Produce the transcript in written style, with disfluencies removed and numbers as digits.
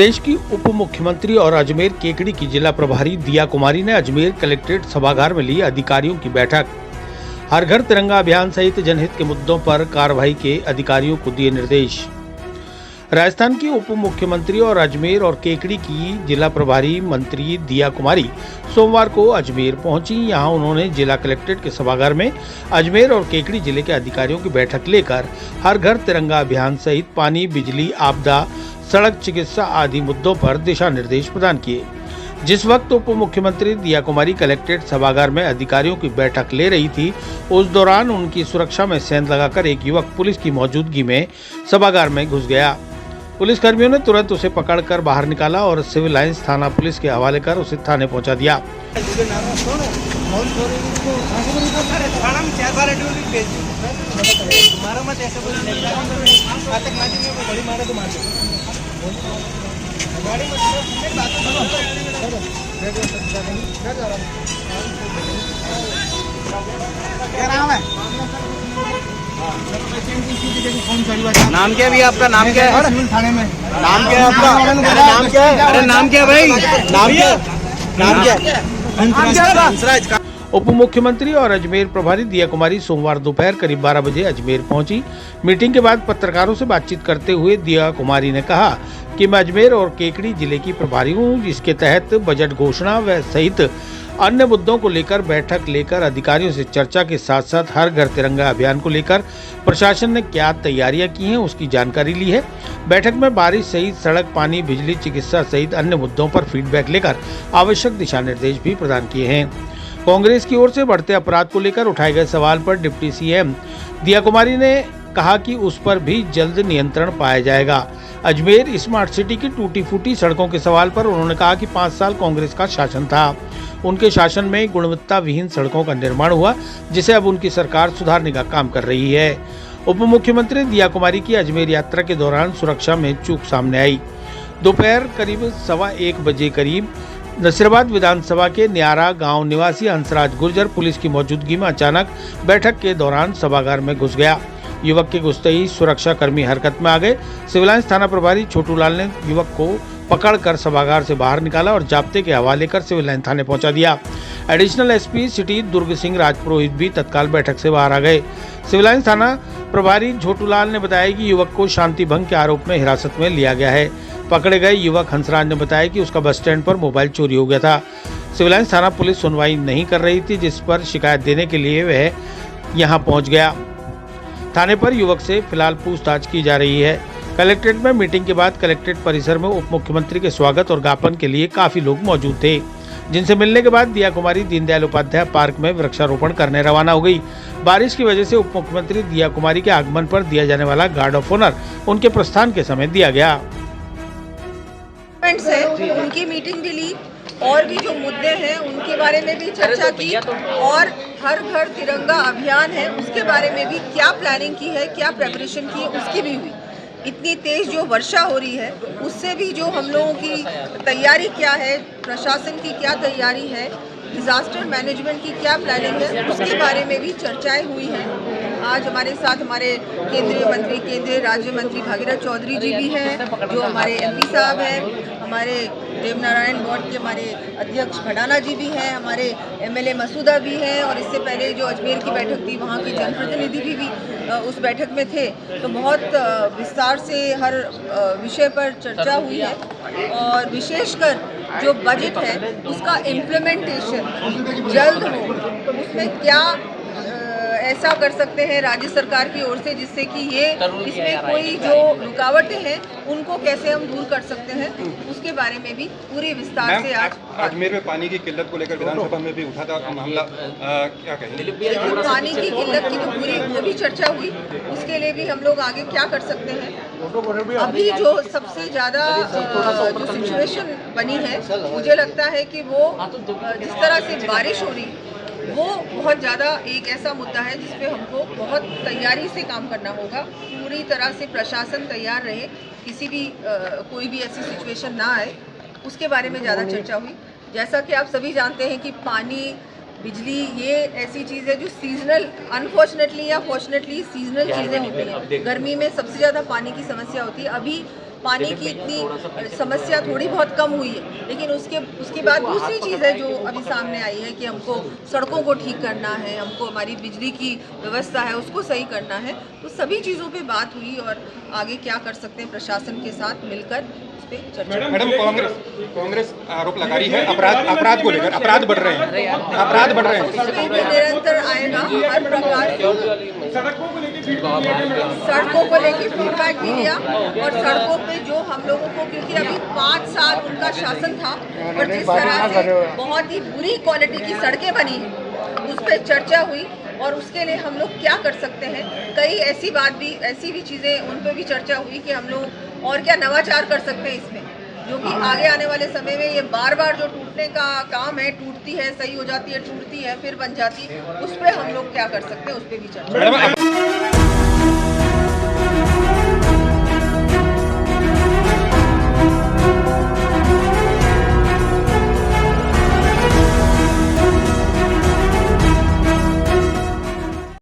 प्रदेश की उप मुख्यमंत्री और अजमेर केकड़ी की जिला प्रभारी दिया कुमारी ने अजमेर कलेक्ट्रेट सभागार में ली अधिकारियों की बैठक। हर घर तिरंगा अभियान सहित जनहित के मुद्दों पर कार्रवाई के अधिकारियों को दिए निर्देश। राजस्थान की उप मुख्यमंत्री और अजमेर और केकड़ी की जिला प्रभारी मंत्री दिया कुमारी सोमवार को अजमेर पहुंची। यहां उन्होंने जिला कलेक्ट्रेट के सभागार में अजमेर और केकड़ी जिले के अधिकारियों की बैठक लेकर हर घर तिरंगा अभियान सहित पानी, बिजली, आपदा, सड़क, चिकित्सा आदि मुद्दों पर दिशा निर्देश प्रदान किए। जिस वक्त उप मुख्यमंत्री दिया कुमारी कलेक्ट्रेट सभागार में अधिकारियों की बैठक ले रही थी, उस दौरान उनकी सुरक्षा में सेंध लगाकर एक युवक पुलिस की मौजूदगी में सभागार में घुस गया। पुलिसकर्मियों ने तुरंत उसे पकड़कर बाहर निकाला और सिविल लाइंस थाना पुलिस के हवाले कर उसे थाने पहुंचा दिया। नाम क्या है भैया आपका? नाम क्या है? थाने में नाम क्या है आपका? अरे नाम क्या है? अरे नाम क्या है भाई? नाम क्या? नाम क्या? हंसराज। उप मुख्यमंत्री और अजमेर प्रभारी दिया कुमारी सोमवार दोपहर करीब 12 बजे अजमेर पहुंची। मीटिंग के बाद पत्रकारों से बातचीत करते हुए दिया कुमारी ने कहा कि मैं अजमेर और केकड़ी जिले की प्रभारी हूं, जिसके तहत बजट घोषणा व सहित अन्य मुद्दों को लेकर बैठक लेकर अधिकारियों से चर्चा के साथ साथ हर घर तिरंगा अभियान को लेकर प्रशासन ने क्या तैयारियां की हैं उसकी जानकारी ली है। बैठक में बारिश सहित सड़क, पानी, बिजली, चिकित्सा सहित अन्य मुद्दों पर फीडबैक लेकर आवश्यक दिशा निर्देश भी प्रदान किए हैं। कांग्रेस की ओर से बढ़ते अपराध को लेकर उठाए गए सवाल पर डिप्टी सीएम दिया कुमारी ने कहा कि उस पर भी जल्द नियंत्रण पाया जाएगा। अजमेर स्मार्ट सिटी की टूटी फूटी सड़कों के सवाल पर उन्होंने कहा कि 5 साल कांग्रेस का शासन था। उनके शासन में गुणवत्ता विहीन सड़कों का निर्माण हुआ, जिसे अब उनकी सरकार सुधारने का काम कर रही है। उप मुख्यमंत्री दिया कुमारी की अजमेर यात्रा के दौरान सुरक्षा में चूक सामने आई। दोपहर करीब 1:15 बजे करीब नसीराबाद विधानसभा के न्यारा गांव निवासी हंसराज गुर्जर पुलिस की मौजूदगी में अचानक बैठक के दौरान सभागार में घुस गया। युवक के घुसते ही सुरक्षा कर्मी हरकत में आ गए। सिविल लाइंस थाना प्रभारी छोटू लाल ने युवक को पकड़कर सभागार से बाहर निकाला और जाब्ते के हवाले कर सिविल लाइन थाने पहुंचा दिया। एडिशनल एसपी सिटी दुर्ग सिंह राजपुरोहित भी तत्काल बैठक से बाहर आ गए। सिविल लाइंस थाना प्रभारी छोटू लाल ने बताया कि युवक को शांति भंग के आरोप में हिरासत में लिया गया है। पकड़े गए युवक हंसराज ने बताया कि उसका बस स्टैंड पर मोबाइल चोरी हो गया था। सिविल लाइंस थाना पुलिस सुनवाई नहीं कर रही थी, जिस पर शिकायत देने के लिए वह यहां पहुंच गया। थाने पर युवक से फिलहाल पूछताछ की जा रही है। कलेक्ट्रेट में मीटिंग के बाद कलेक्ट्रेट परिसर में उप मुख्यमंत्री के स्वागत और ज्ञापन के लिए काफी लोग मौजूद थे, जिनसे मिलने के बाद दिया कुमारी दीनदयाल उपाध्याय पार्क में वृक्षारोपण करने रवाना हो गई। बारिश की वजह से उप मुख्यमंत्री दिया कुमारी के आगमन पर दिया जाने वाला गार्ड ऑफ ऑनर उनके प्रस्थान के समय दिया गया। उनकी मीटिंग भी ली और भी जो मुद्दे हैं उनके बारे में भी चर्चा की और हर घर तिरंगा अभियान है उसके बारे में भी क्या प्लानिंग की है, क्या प्रेपरेशन की है उसकी भी हुई। इतनी तेज जो वर्षा हो रही है उससे भी जो हम लोगों की तैयारी क्या है, प्रशासन की क्या तैयारी है, डिजास्टर मैनेजमेंट की क्या प्लानिंग है, उसके बारे में भी चर्चाएं हुई हैं। आज हमारे साथ हमारे केंद्रीय मंत्री, केंद्रीय राज्य मंत्री भागीरथ चौधरी जी भी हैं, जो हमारे एमपी साहब हैं, हमारे देवनारायण बोर्ड के हमारे अध्यक्ष भडाना जी भी हैं, हमारे एमएलए मसूदा भी हैं और इससे पहले जो अजमेर की बैठक थी वहाँ के जनप्रतिनिधि भी उस बैठक में थे। तो बहुत विस्तार से हर विषय पर चर्चा हुई है और विशेषकर जो बजट है उसका इम्प्लीमेंटेशन जल्द हो, उसमें क्या ऐसा कर सकते हैं राज्य सरकार की ओर से जिससे कि ये इसमें कोई जो रुकावटें हैं उनको कैसे हम दूर कर सकते हैं, उसके बारे में भी पूरे विस्तार से आज अजमेर में पानी की किल्लत को लेकर विधानसभा में भी उठा था मामला, क्या कहेंगे? पानी की किल्लत की तो पूरी वो भी चर्चा हुई, उसके लिए भी हम लोग आगे क्या कर सकते हैं। अभी जो सबसे ज़्यादा जो सिचुएशन बनी है मुझे लगता है कि वो जिस तरह से बारिश हो रही वो बहुत ज़्यादा एक ऐसा मुद्दा है जिस पे हमको बहुत तैयारी से काम करना होगा। पूरी तरह से प्रशासन तैयार रहे, किसी भी कोई भी ऐसी सिचुएशन ना आए, उसके बारे में ज़्यादा चर्चा हुई। जैसा कि आप सभी जानते हैं कि पानी, बिजली ये ऐसी चीज़ है जो सीजनल, अनफॉर्चुनेटली या फॉर्चुनेटली सीजनल चीज़ें होती हैं। गर्मी में सबसे ज़्यादा पानी की समस्या होती है। अभी पानी की इतनी समस्या थोड़ी बहुत कम हुई है। लेकिन उसके बाद दूसरी चीज़ है जो अभी सामने आई है कि हमको सड़कों को ठीक करना है, हमको हमारी बिजली की व्यवस्था है उसको सही करना है। तो सभी चीज़ों पे बात हुई और आगे क्या कर सकते हैं प्रशासन के साथ मिलकर उस पर चर्चा। मैडम कांग्रेस आरोप लगा रही है अपराध को लेकर, अपराध बढ़ रहे हैं। उसमें भी निरंतर आएगा हर प्रकार सड़कों को लेके फीडबैक भी लिया और सड़कों पे जो हम लोगों को, क्योंकि अभी 5 साल उनका शासन था और जिस तरह से बहुत ही बुरी क्वालिटी की सड़कें बनी उस पर चर्चा हुई और उसके लिए हम लोग क्या कर सकते हैं। कई ऐसी भी चीज़ें उन पर भी चर्चा हुई कि हम लोग और क्या नवाचार कर सकते हैं इसमें, जो कि आगे आने वाले समय में ये बार बार जो टूटने का काम है, टूटती है, सही हो जाती है, टूटती है, फिर बन जाती है, उस पर हम लोग क्या कर सकते हैं, उस पर भी चर्चा।